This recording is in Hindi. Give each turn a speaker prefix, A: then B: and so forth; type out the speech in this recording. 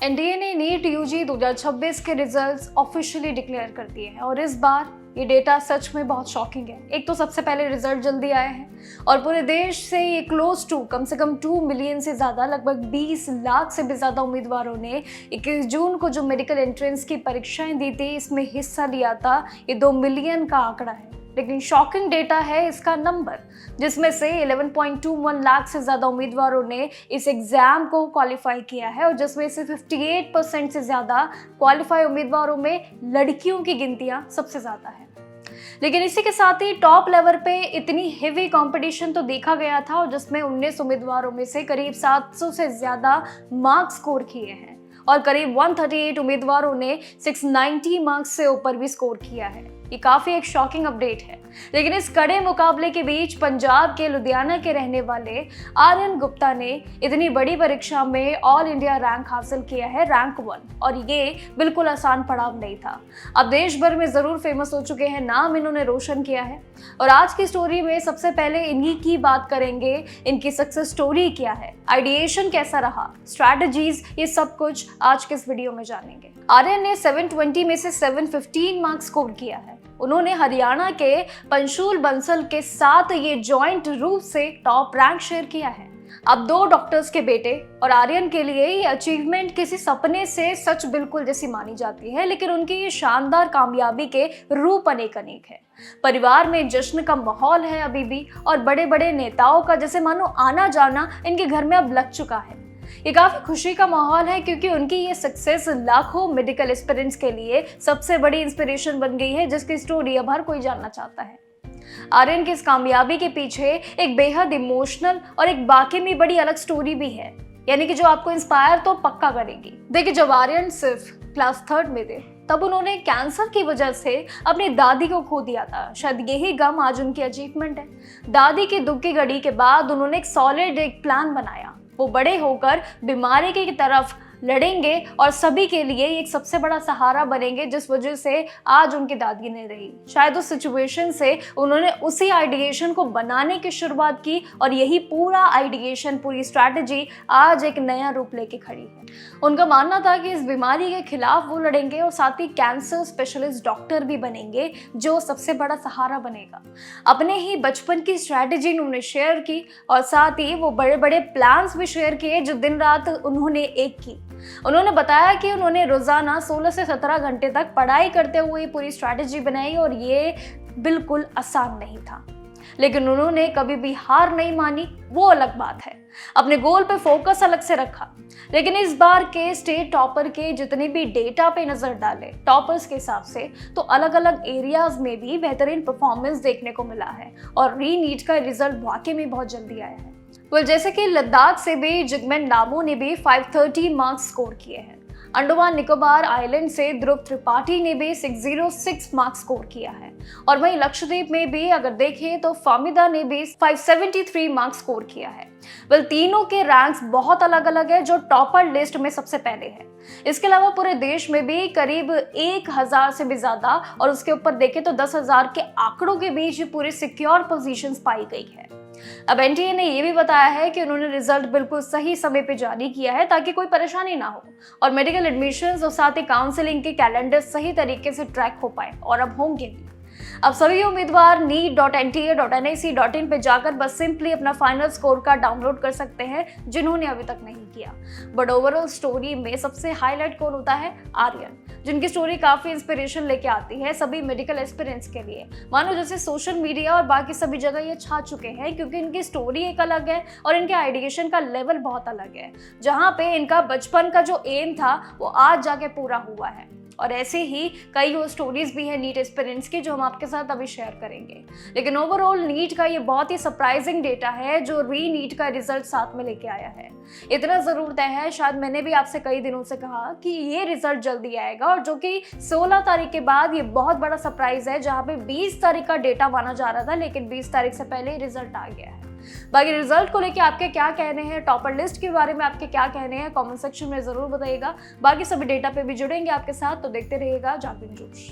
A: एनडीए ने नीट यूजी 2026 के रिजल्ट्स ऑफिशियली डिक्लेयर कर दिए हैं और इस बार ये डेटा सच में बहुत शॉकिंग है। एक तो सबसे पहले रिजल्ट जल्दी आए हैं और पूरे देश से ये क्लोज टू कम से कम 2 मिलियन से ज़्यादा, लगभग 20 लाख से भी ज़्यादा उम्मीदवारों ने 21 जून को जो मेडिकल एंट्रेंस की परीक्षाएं दी थी, इसमें हिस्सा लिया था। ये 2 मिलियन का आंकड़ा है, लेकिन शॉकिंग डेटा है इसका नंबर, जिसमें से 11.21 लाख से ज़्यादा उम्मीदवारों ने इस एग्ज़ाम को क्वालिफाई किया है और जिसमें से 58% से ज़्यादा क्वालिफाई उम्मीदवारों में लड़कियों की गिनतियाँ सबसे ज़्यादा है। लेकिन इसी के साथ ही टॉप लेवल पे इतनी हेवी कंपटीशन तो देखा गया था और जिसमें 19 उम्मीदवारों में से करीब 700 से ज़्यादा मार्क्स स्कोर किए हैं और करीब 138 उम्मीदवारों ने 690 मार्क्स से ऊपर भी स्कोर किया है। ये काफ़ी एक शॉकिंग अपडेट है। लेकिन इस कड़े मुकाबले के बीच पंजाब के लुधियाना के रहने वाले आर्यन गुप्ता ने इतनी बड़ी परीक्षा में ऑल इंडिया रैंक हासिल किया है, रैंक 1, और ये बिल्कुल आसान पड़ाव नहीं था। अब देश भर में ज़रूर फेमस हो चुके हैं, नाम इन्होंने रोशन किया है और आज की स्टोरी में सबसे पहले इन्हीं की बात करेंगे। इनकी सक्सेस स्टोरी क्या है, आइडिएशन कैसा रहा, स्ट्रैटेजीज, ये सब कुछ आज के इस वीडियो में जानेंगे। आर्यन ने 720 में से 715 मार्क्स स्कोर किया है। उन्होंने हरियाणा के पंशुल बंसल के साथ ये जॉइंट रूप से टॉप रैंक शेयर किया है। अब 2 डॉक्टर्स के बेटे और आर्यन के लिए ये अचीवमेंट किसी सपने से सच बिल्कुल जैसी मानी जाती है, लेकिन उनकी ये शानदार कामयाबी के रूप अनेक अनेक है। परिवार में जश्न का माहौल है अभी भी और बड़े बड़े नेताओं का जैसे मानो आना जाना इनके घर में अब लग चुका है। ये काफ़ी खुशी का माहौल है क्योंकि उनकी ये सक्सेस लाखों मेडिकल एस्पिरेंट्स के लिए सबसे बड़ी इंस्पिरेशन बन गई है, जिसकी स्टोरी अब हर कोई जानना चाहता है। आर्यन की इस कामयाबी के पीछे एक बेहद इमोशनल और एक वाकई में बड़ी अलग स्टोरी भी है, यानी कि जो आपको इंस्पायर तो पक्का करेगी। देखिए, जब आर्यन सिर्फ क्लास 3 में थे तब उन्होंने कैंसर की वजह से अपनी दादी को खो दिया था। शायद यही गम आज उनकी अचीवमेंट है। दादी की दुख की घड़ी के बाद उन्होंने एक सॉलिड प्लान बनाया। वो बड़े होकर बीमारी की तरफ लड़ेंगे और सभी के लिए एक सबसे बड़ा सहारा बनेंगे, जिस वजह से आज उनकी दादी नहीं रही। शायद उस सिचुएशन से उन्होंने उसी आइडिएशन को बनाने की शुरुआत की और यही पूरा आइडिएशन, पूरी स्ट्रैटेजी आज एक नया रूप लेके खड़ी है। उनका मानना था कि इस बीमारी के खिलाफ वो लड़ेंगे और साथ ही कैंसर स्पेशलिस्ट डॉक्टर भी बनेंगे, जो सबसे बड़ा सहारा बनेगा। अपने ही बचपन की स्ट्रैटेजी उन्होंने शेयर की और साथ ही वो बड़े बड़े प्लान्स भी शेयर किए जो दिन रात उन्होंने एक की। उन्होंने बताया कि उन्होंने रोजाना 16 से 17 घंटे तक पढ़ाई करते हुए पूरी स्ट्रैटेजी बनाई और ये बिल्कुल आसान नहीं था, लेकिन उन्होंने कभी भी हार नहीं मानी, वो अलग बात है। अपने गोल पे फोकस अलग से रखा। लेकिन इस बार के स्टेट टॉपर के जितने भी डेटा पे नजर डाले टॉपर्स के हिसाब से, तो अलग अलग एरियाज में भी बेहतरीन परफॉर्मेंस देखने को मिला है और री नीट का रिजल्ट वाकई में बहुत जल्दी आया है। जैसे कि लद्दाख से भी जिगमेंट नामो ने भी 530 मार्क्स स्कोर किए हैं। अंडमान निकोबार आइलैंड से ध्रुव त्रिपाठी ने भी 606 मार्क्स स्कोर किया है और वहीं लक्षद्वीप में भी अगर देखें तो फामिदा ने भी 573 मार्क्स स्कोर किया है। तीनों के रैंक्स बहुत अलग अलग है, जो टॉपर लिस्ट में सबसे पहले है। इसके अलावा पूरे देश में भी करीब 1000 से भी ज्यादा और उसके ऊपर देखें तो 10,000 के आंकड़ों के बीच पूरी सिक्योर पोजीशंस पाई गई है। अब एनटीए ने यह भी बताया है कि उन्होंने रिजल्ट बिल्कुल सही समय पे जारी किया है ताकि कोई परेशानी ना हो और मेडिकल एडमिशंस और साथ ही काउंसलिंग के कैलेंडर सही तरीके से ट्रैक हो पाए, और अब होंगे भी। अब सभी उम्मीदवार neet.nta.nic.in पे जाकर बस सिंपली अपना फाइनल स्कोर कार्ड डाउनलोड कर सकते हैं, जिन्होंने अभी तक नहीं किया। बट ओवरऑल स्टोरी में सबसे हाईलाइट कौन होता है? आर्यन, जिनकी स्टोरी काफी इंस्पिरेशन लेके आती है सभी मेडिकल एस्पिरेंट्स के लिए। मानो जैसे सोशल मीडिया और बाकी सभी जगह ये छा चुके हैं, क्योंकि इनकी स्टोरी एक अलग है और इनके आइडिएशन का लेवल बहुत अलग है। जहाँ पे इनका बचपन का जो एम था वो आज जाके पूरा हुआ है। और ऐसे ही कई और स्टोरीज भी हैं नीट एस्पिरेंट्स की, जो हम आपके साथ अभी शेयर करेंगे। लेकिन ओवरऑल नीट का ये बहुत ही सरप्राइजिंग डेटा है जो री नीट का रिजल्ट साथ में लेके आया है। इतना जरूर तय है, शायद मैंने भी आपसे कई दिनों से कहा कि ये रिजल्ट जल्दी आएगा, और जो कि 16 तारीख के बाद ये बहुत बड़ा सरप्राइज है, जहाँ पे 20 तारीख का डेटा माना जा रहा था, लेकिन 20 तारीख से पहले रिजल्ट आ गया है। बाकी रिजल्ट को लेके आपके क्या कहने हैं, टॉपर लिस्ट के बारे में आपके क्या कहने हैं, कमेंट सेक्शन में जरूर बताइएगा। बाकी सभी डेटा पे भी जुड़ेंगे आपके साथ, तो देखते रहिएगा जागरण जोश।